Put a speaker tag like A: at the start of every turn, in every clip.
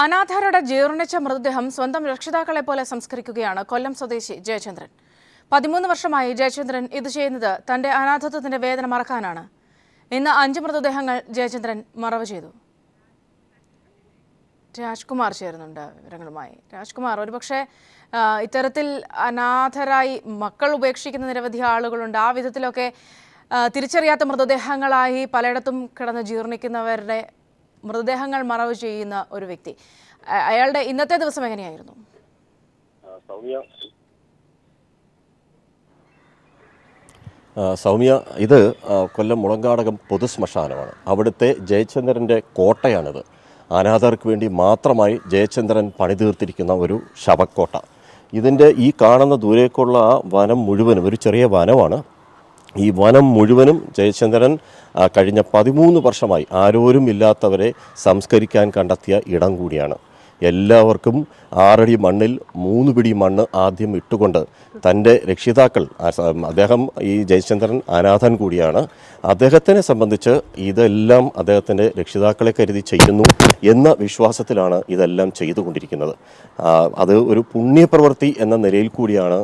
A: അനാഥരുടെ ജീർണിച്ച മൃതദേഹം സ്വന്തം രക്ഷിതാക്കളെ പോലെ സംസ്കരിക്കുകയാണ് കൊല്ലം സ്വദേശി ജയചന്ദ്രൻ. 13 വർഷമായി ജയചന്ദ്രൻ ഇത് ചെയ്യുന്നത് തന്റെ അനാഥത്വത്തിന്റെ വേദന മറക്കാനാണ്. ഇന്ന് 5 മൃതദേഹങ്ങൾ ജയചന്ദ്രൻ മറവ് ചെയ്തു. രാജ്കുമാർ ചേരുന്നുണ്ട് വിവരങ്ങളുമായി. രാജ്കുമാർ, ഒരുപക്ഷെ ഇത്തരത്തിൽ അനാഥരായി മക്കൾ ഉപേക്ഷിക്കുന്ന നിരവധി ആളുകളുണ്ട്. ആ വിധത്തിലൊക്കെ തിരിച്ചറിയാത്ത മൃതദേഹങ്ങളായി പലയിടത്തും കിടന്ന് ജീർണിക്കുന്നവരുടെ മൃതദേഹങ്ങൾ മറവ് ചെയ്യുന്ന ഒരു വ്യക്തി. അയാളുടെ ഇന്നത്തെ ദിവസം എങ്ങനെയായിരുന്നു?
B: സൗമ്യ, ഇത് കൊല്ലം മുളങ്കാടകം പൊതുശ്മശാനമാണ്. അവിടുത്തെ ജയചന്ദ്രൻ്റെ കോട്ടയാണിത്. അനാഥർക്ക് വേണ്ടി മാത്രമായി ജയചന്ദ്രൻ പണിതീർത്തിരിക്കുന്ന ഒരു ശവക്കോട്ട. ഇതിൻ്റെ ഈ കാണുന്ന ദൂരേക്കുള്ള ആ വനം മുഴുവനും ഒരു ചെറിയ വനമാണ്. ഈ വനം മുഴുവനും ജയചന്ദ്രൻ കഴിഞ്ഞ 13 വർഷമായി ആരോരും ഇല്ലാത്തവരെ സംസ്കരിക്കാൻ കണ്ടെത്തിയ ഇടം കൂടിയാണ്. എല്ലാവർക്കും 6 അടി മണ്ണിൽ 3 പിടി മണ്ണ് ആദ്യം ഇട്ടുകൊണ്ട് തൻ്റെ രക്ഷിതാക്കൾ, അദ്ദേഹം ഈ ജയചന്ദ്രൻ അനാഥൻ കൂടിയാണ്, അദ്ദേഹത്തിനെ സംബന്ധിച്ച് ഇതെല്ലാം അദ്ദേഹത്തിൻ്റെ രക്ഷിതാക്കളെ കരുതി ചെയ്യുന്നു എന്ന വിശ്വാസത്തിലാണ് ഇതെല്ലാം ചെയ്തുകൊണ്ടിരിക്കുന്നത്. അത് ഒരു പുണ്യപ്രവൃത്തി എന്ന നിലയിൽ കൂടിയാണ്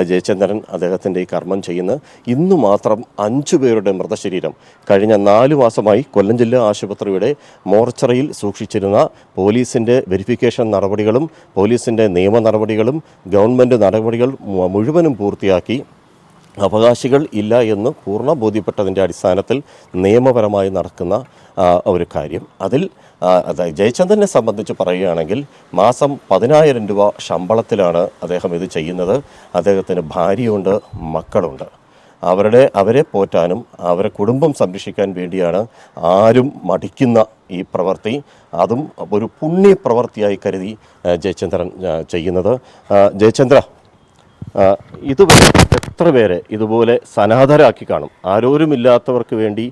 B: ജയചന്ദ്രൻ അദ്ദേഹത്തിൻ്റെ ഈ കർമ്മം ചെയ്യുന്നത്. ഇന്നു മാത്രം 5 പേരുടെ മൃതശരീരം കഴിഞ്ഞ 4 മാസമായി കൊല്ലം ജില്ലാ ആശുപത്രിയുടെ മോർച്ചറിയിൽ സൂക്ഷിച്ചിരുന്ന പോലീസിൻ്റെ വെരിഫിക്കേഷൻ നടപടികളും പോലീസിൻ്റെ നിയമ നടപടികളും ഗവൺമെൻറ് നടപടികൾ മുഴുവനും പൂർത്തിയാക്കി അവകാശികൾ ഇല്ല എന്ന് പൂർണ്ണ ബോധ്യപ്പെട്ടതിൻ്റെ അടിസ്ഥാനത്തിൽ നിയമപരമായി നടക്കുന്ന ഒരു കാര്യം. അതിൽ ജയചന്ദ്രനെ സംബന്ധിച്ച് പറയുകയാണെങ്കിൽ മാസം 10,000 രൂപ ശമ്പളത്തിലാണ് അദ്ദേഹം ഇത് ചെയ്യുന്നത്. അദ്ദേഹത്തിന് ഭാര്യയുണ്ട്, മക്കളുണ്ട്. അവരെ പോറ്റാനും അവരെ കുടുംബം സംരക്ഷിക്കാൻ വേണ്ടിയാണ് ആരും മടിക്കുന്ന ഈ പ്രവൃത്തി. അതും ഒരു പുണ്യപ്രവൃത്തിയായി കരുതി ജയചന്ദ്രൻ ചെയ്യുന്നത്. ജയചന്ദ്ര, ഇതുവരെ എത്ര പേരെ ഇതുപോലെ സനാഥരാക്കി കാണും? ആരോരുമില്ലാത്തവർക്ക് വേണ്ടി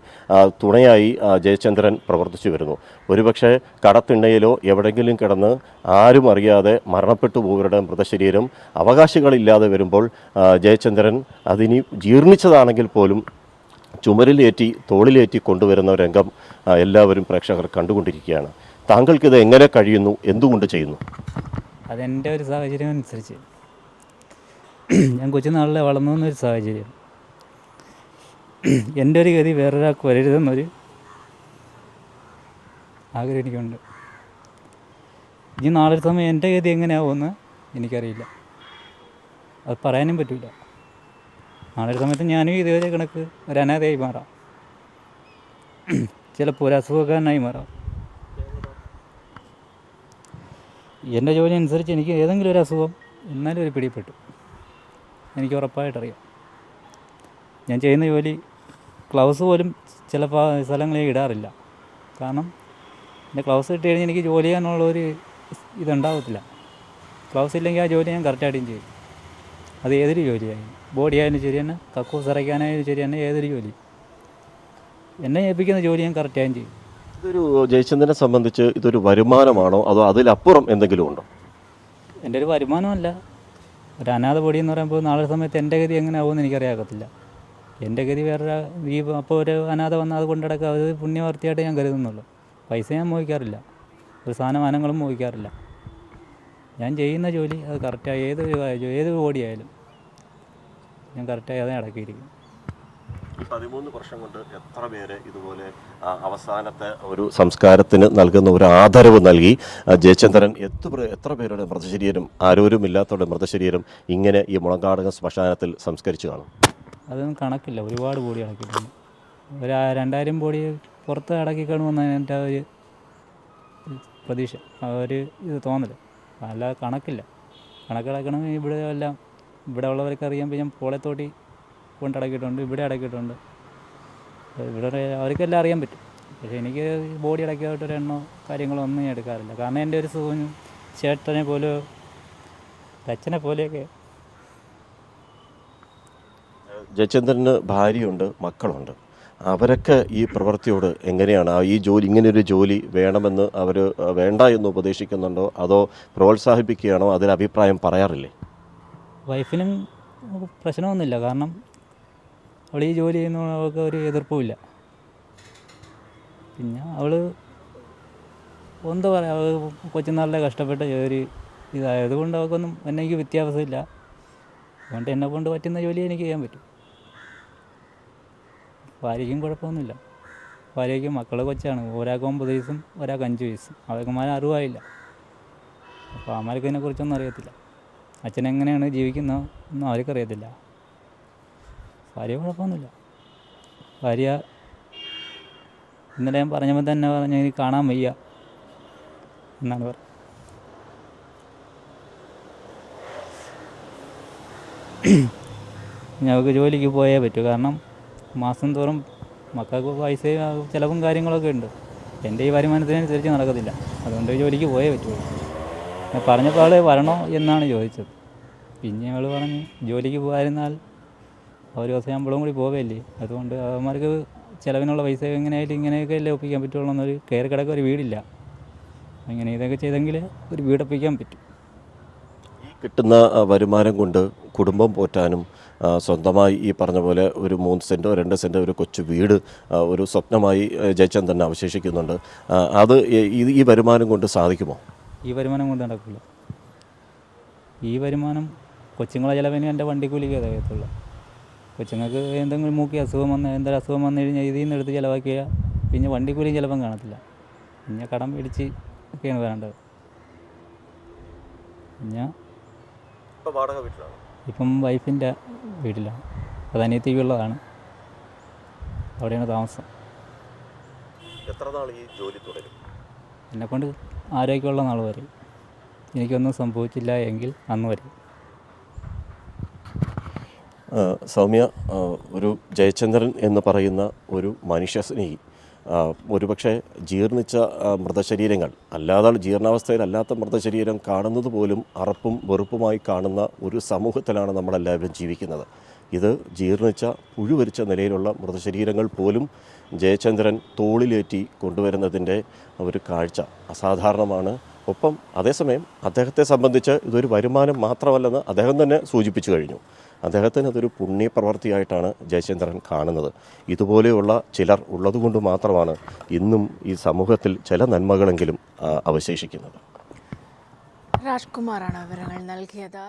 B: തുണയായി ജയചന്ദ്രൻ പ്രവർത്തിച്ചു വരുന്നു. ഒരുപക്ഷെ കടത്തിണ്ണയിലോ എവിടെയെങ്കിലും കിടന്ന് ആരും അറിയാതെ മരണപ്പെട്ടു പോയവരുടെ മൃതശരീരം അവകാശികളില്ലാതെ വരുമ്പോൾ ജയചന്ദ്രൻ അതിനി ജീർണിച്ചതാണെങ്കിൽ പോലും ചുമരിലേറ്റി തോളിലേറ്റി കൊണ്ടുവരുന്ന രംഗം എല്ലാവരും പ്രേക്ഷകർ കണ്ടുകൊണ്ടിരിക്കുകയാണ്. താങ്കൾക്കിത് എങ്ങനെ കഴിയുന്നു? എന്തുകൊണ്ട് ചെയ്യുന്നു?
C: അതെൻ്റെ ഒരു സാഹചര്യം അനുസരിച്ച്, ഞാൻ കൊച്ചുനാളിൽ വളർന്നു എന്നൊരു സാഹചര്യം. എൻ്റെ ഒരു ഗതി വേറൊരാൾക്ക് വരരുതെന്നൊരു ആഗ്രഹം എനിക്കുണ്ട്. ഈ നാളൊരു സമയം എൻ്റെ ഗതി എങ്ങനെയാവുമെന്ന് എനിക്കറിയില്ല, അത് പറയാനും പറ്റില്ല. നാളൊരു സമയത്ത് ഞാനും ഇതുവരെ കണക്ക് ഒരു അനാഥയായി മാറാം, ചിലപ്പോൾ ഒരു അസുഖക്കാരനായി മാറാം. എൻ്റെ ജോലി അനുസരിച്ച് എനിക്ക് ഏതെങ്കിലും ഒരു അസുഖം എന്നാലും ഒരു പിടിപ്പെട്ടു, എനിക്ക് ഉറപ്പായിട്ടറിയാം. ഞാൻ ചെയ്യുന്ന ജോലി ഗ്ലൗസ് പോലും ചില സ്ഥലങ്ങളിൽ ഇടാറില്ല. കാരണം എൻ്റെ ഗ്ലൗസ് ഇട്ട് കഴിഞ്ഞാൽ എനിക്ക് ജോലി ചെയ്യാനുള്ളൊരു ഇതുണ്ടാകത്തില്ല. ഗ്ലൗസ് ഇല്ലെങ്കിൽ ആ ജോലി ഞാൻ കറക്റ്റായിട്ടും ചെയ്യും. അത് ഏതൊരു ജോലിയായാലും, ബോഡി ആയാലും ശരി തന്നെ, കക്കൂസ് ഇറക്കാനായാലും ശരി തന്നെ, ഏതൊരു ജോലി എന്നെ ഏൽപ്പിക്കുന്ന ജോലി ഞാൻ കറക്റ്റായും ചെയ്യും.
B: ഇതൊരു ജയചന്ദ്രനെ സംബന്ധിച്ച് ഇതൊരു വരുമാനമാണോ അതോ അതിലപ്പുറം എന്തെങ്കിലും ഉണ്ടോ?
C: എൻ്റെ ഒരു വരുമാനമല്ല. ഒരു അനാഥ പൊടി എന്ന് പറയുമ്പോൾ നാളെ സമയത്ത് എൻ്റെ ഗതി എങ്ങനെ ആവുമെന്ന് എനിക്കറിയാകത്തില്ല. എൻ്റെ ഗതി വേറെ അപ്പോൾ ഒരു അനാഥ വന്നാൽ അത് കൊണ്ടിടക്കുക, അത് പുണ്യവർത്തിയായിട്ട് ഞാൻ കരുതുന്നുള്ളൂ. പൈസ ഞാൻ മോഹിക്കാറില്ല, ഒരു സാധനം അനങ്ങളും മോഹിക്കാറില്ല. ഞാൻ ചെയ്യുന്ന ജോലി അത് കറക്റ്റായി ഏത് ബോഡിയായാലും ഞാൻ കറക്റ്റായി അതേ അടക്കിയിരിക്കും.
B: 13 വർഷം കൊണ്ട് എത്ര പേര് ഇതുപോലെ അവസാനത്തെ ഒരു സംസ്കാരത്തിന് നൽകുന്ന ഒരു ആദരവ് നൽകി ജയചന്ദ്രൻ എത്ര പേരുടെ മൃതശരീരം, ആരോരുമില്ലാത്തവരുടെ മൃതശരീരം ഇങ്ങനെ ഈ മുളങ്കാടകം ശ്മശാനത്തിൽ സംസ്കരിച്ചു കാണും?
C: അതൊന്നും കണക്കില്ല, ഒരുപാട് ബോഡി അടക്കിയിട്ടുണ്ട്. ഒരു 2000 ബോഡി പുറത്ത് അടക്കി കാണുമെന്നാണ് എൻ്റെ ഒരു പ്രതീക്ഷ, ഒരു ഇത് തോന്നൽ. അല്ലാതെ കണക്കില്ല. കണക്കിടക്കണമെങ്കിൽ ഇവിടെ ഉള്ളവർക്ക് അറിയാൻ ഞാൻ പോളത്തോട്ടി കൊണ്ടടക്കിയിട്ടുണ്ട്, ഇവിടെ അടക്കിയിട്ടുണ്ട്. ഇവിടെ അവർക്കെല്ലാം അറിയാൻ പറ്റും. പക്ഷേ എനിക്ക് ബോഡി അടക്കിയതായിട്ടൊരു എണ്ണോ കാര്യങ്ങളോ ഒന്നും ഞാൻ എടുക്കാറില്ല. കാരണം എൻ്റെ ഒരു ചേട്ടനെ പോലെ, അച്ഛനെ പോലെയൊക്കെ.
B: ജയചന്ദ്രന് ഭാര്യയുണ്ട്, മക്കളുണ്ട്. അവരൊക്കെ ഈ പ്രവൃത്തിയോട് എങ്ങനെയാണ്, ഈ ജോലി, ഇങ്ങനെയൊരു ജോലി വേണമെന്ന് അവർ വേണ്ട എന്ന് ഉപദേശിക്കുന്നുണ്ടോ അതോ പ്രോത്സാഹിപ്പിക്കുകയാണോ? അതിൽ അഭിപ്രായം പറയാറില്ലേ?
C: വൈഫിനും പ്രശ്നമൊന്നുമില്ല. കാരണം അവൾ ഈ ജോലി ചെയ്യുന്നവൾക്ക് ഒരു എതിർപ്പുമില്ല. പിന്നെ അവൾ എന്താ പറയുക, കൊച്ചുനാളിലെ കഷ്ടപ്പെട്ട ഒരു ഇതായതുകൊണ്ട് അവർക്കൊന്നും എനിക്ക് വ്യത്യാസമില്ല. അതുകൊണ്ട് എന്നെ കൊണ്ട് പറ്റുന്ന ജോലി എനിക്ക് ചെയ്യാൻ പറ്റും. ഭാര്യയ്ക്കും കുഴപ്പമൊന്നുമില്ല. ഭാര്യയ്ക്ക് മക്കൾ കൊച്ചാണ്, ഒരാൾക്ക് 9 വയസ്സും ഒരാൾക്ക് 5 വയസ്സും. അവർക്കുമാരെ അറിവായില്ല. അപ്പോൾ അമ്മമാർക്ക് ഇതിനെക്കുറിച്ചൊന്നും അറിയത്തില്ല. അച്ഛനെങ്ങനെയാണ് ജീവിക്കുന്നത് ഒന്നും അവർക്കറിയത്തില്ല. ഭാര്യ കുഴപ്പമൊന്നുമില്ല. ഭാര്യ ഇന്നലെ ഞാൻ പറഞ്ഞപ്പോൾ തന്നെ പറഞ്ഞു എനിക്ക് കാണാൻ വയ്യ എന്നാണ് പറഞ്ഞത്. ഞങ്ങൾക്ക് ജോലിക്ക് പോയേ പറ്റൂ. കാരണം മാസം തോറും മക്കൾക്ക് പൈസ ചിലവും കാര്യങ്ങളൊക്കെ ഉണ്ട്. എൻ്റെ ഈ വരുമാനത്തിനനുസരിച്ച് നടക്കത്തില്ല. അതുകൊണ്ട് ജോലിക്ക് പോയേ പറ്റുള്ളൂ. ഞാൻ പറഞ്ഞപ്പോൾ ആൾ വരണോ എന്നാണ് ചോദിച്ചത്. പിന്നെ ഞങ്ങൾ പറഞ്ഞു ജോലിക്ക് പോകാതിരുന്നാൽ ഒരു ദിവസം ശമ്പളവും കൂടി പോവുകയല്ലേ, അതുകൊണ്ട് അവന്മാർക്ക് ചിലവിനുള്ള പൈസ എങ്ങനെയായാലും ഇങ്ങനെയൊക്കെ അല്ലേ ഒപ്പിക്കാൻ പറ്റുള്ളൂ എന്നൊരു കയറി കിടക്കുക ഒരു വീടില്ല. അങ്ങനെ ഇതൊക്കെ ചെയ്തെങ്കിൽ ഒരു വീടൊപ്പിക്കാൻ പറ്റും.
B: കിട്ടുന്ന വരുമാനം കൊണ്ട് കുടുംബം പോറ്റാനും സ്വന്തമായി ഈ പറഞ്ഞ പോലെ ഒരു 3 സെൻറ്റോ 2 സെൻറ്റോ ഒരു കൊച്ചു വീട് ഒരു സ്വപ്നമായി ജയചന്ദ്രൻ അവശേഷിക്കുന്നുണ്ട്. അത് ഈ വരുമാനം കൊണ്ട് സാധിക്കുമോ?
C: ഈ വരുമാനം കൊണ്ട് നടക്കില്ല. ഈ വരുമാനം കൊച്ചുങ്ങളെ ചിലവിന് എൻ്റെ വണ്ടിക്കൂലിക്ക് അതകത്തുള്ളൂ. കൊച്ചുങ്ങൾക്ക് എന്തെങ്കിലും മൂക്കി അസുഖം വന്ന് എന്തെങ്കിലും അസുഖം വന്നു കഴിഞ്ഞാൽ ഇതിൽ നിന്ന് എടുത്ത് ചിലവാക്കിയാൽ പിന്നെ വണ്ടിക്കൂലിയും ചിലപ്പം കാണത്തില്ല. പിന്നെ കടം മേടിച്ച് ഒക്കെയാണ് വേണ്ടത്. പിന്നെ ഇപ്പം വൈഫിൻ്റെ വീട്ടിലാണ്. അത് അനിയത്തിക്കുള്ളതാണ്. അവിടെയാണ് താമസം.
B: എത്ര നാൾ ഈ ജോലി തുടരും?
C: എന്നെക്കൊണ്ട് ആരോഗ്യമുള്ള നാൾ വരെ. എനിക്കൊന്നും സംഭവിച്ചില്ല എങ്കിൽ അന്ന് വരെ.
B: സൗമ്യ, ഒരു ജയചന്ദ്രൻ എന്ന് പറയുന്ന ഒരു മനുഷ്യസ്നേഹി ഒരുപക്ഷെ ജീർണിച്ച മൃതശരീരങ്ങൾ, അല്ലാതെ ജീർണാവസ്ഥയിലല്ലാത്ത മൃതശരീരം കാണുന്നത് പോലും അറപ്പും വെറുപ്പുമായി കാണുന്ന ഒരു സമൂഹത്തിലാണ് നമ്മളെല്ലാവരും ജീവിക്കുന്നത്. ഇത് ജീർണിച്ച പുഴുവരിച്ച നിലയിലുള്ള മൃതശരീരങ്ങൾ പോലും ജയചന്ദ്രൻ തോളിലേറ്റി കൊണ്ടുവരുന്നതിൻ്റെ ഒരു കാഴ്ച അസാധാരണമാണ്. ഒപ്പം അതേസമയം അദ്ദേഹത്തെ സംബന്ധിച്ച് ഇതൊരു വരുമാനം മാത്രമല്ലെന്ന് അദ്ദേഹം തന്നെ സൂചിപ്പിച്ചു കഴിഞ്ഞു. അദ്ദേഹത്തിന് അതൊരു പുണ്യപ്രവൃത്തിയായിട്ടാണ് ജയചന്ദ്രൻ കാണുന്നത്. ഇതുപോലെയുള്ള ചിലർ ഉള്ളതുകൊണ്ട് മാത്രമാണ് ഇന്നും ഈ സമൂഹത്തിൽ ചില നന്മകളെങ്കിലും അവശേഷിക്കുന്നത്.
A: രാജ്കുമാറാണ് വിവരങ്ങൾ നൽകിയത്.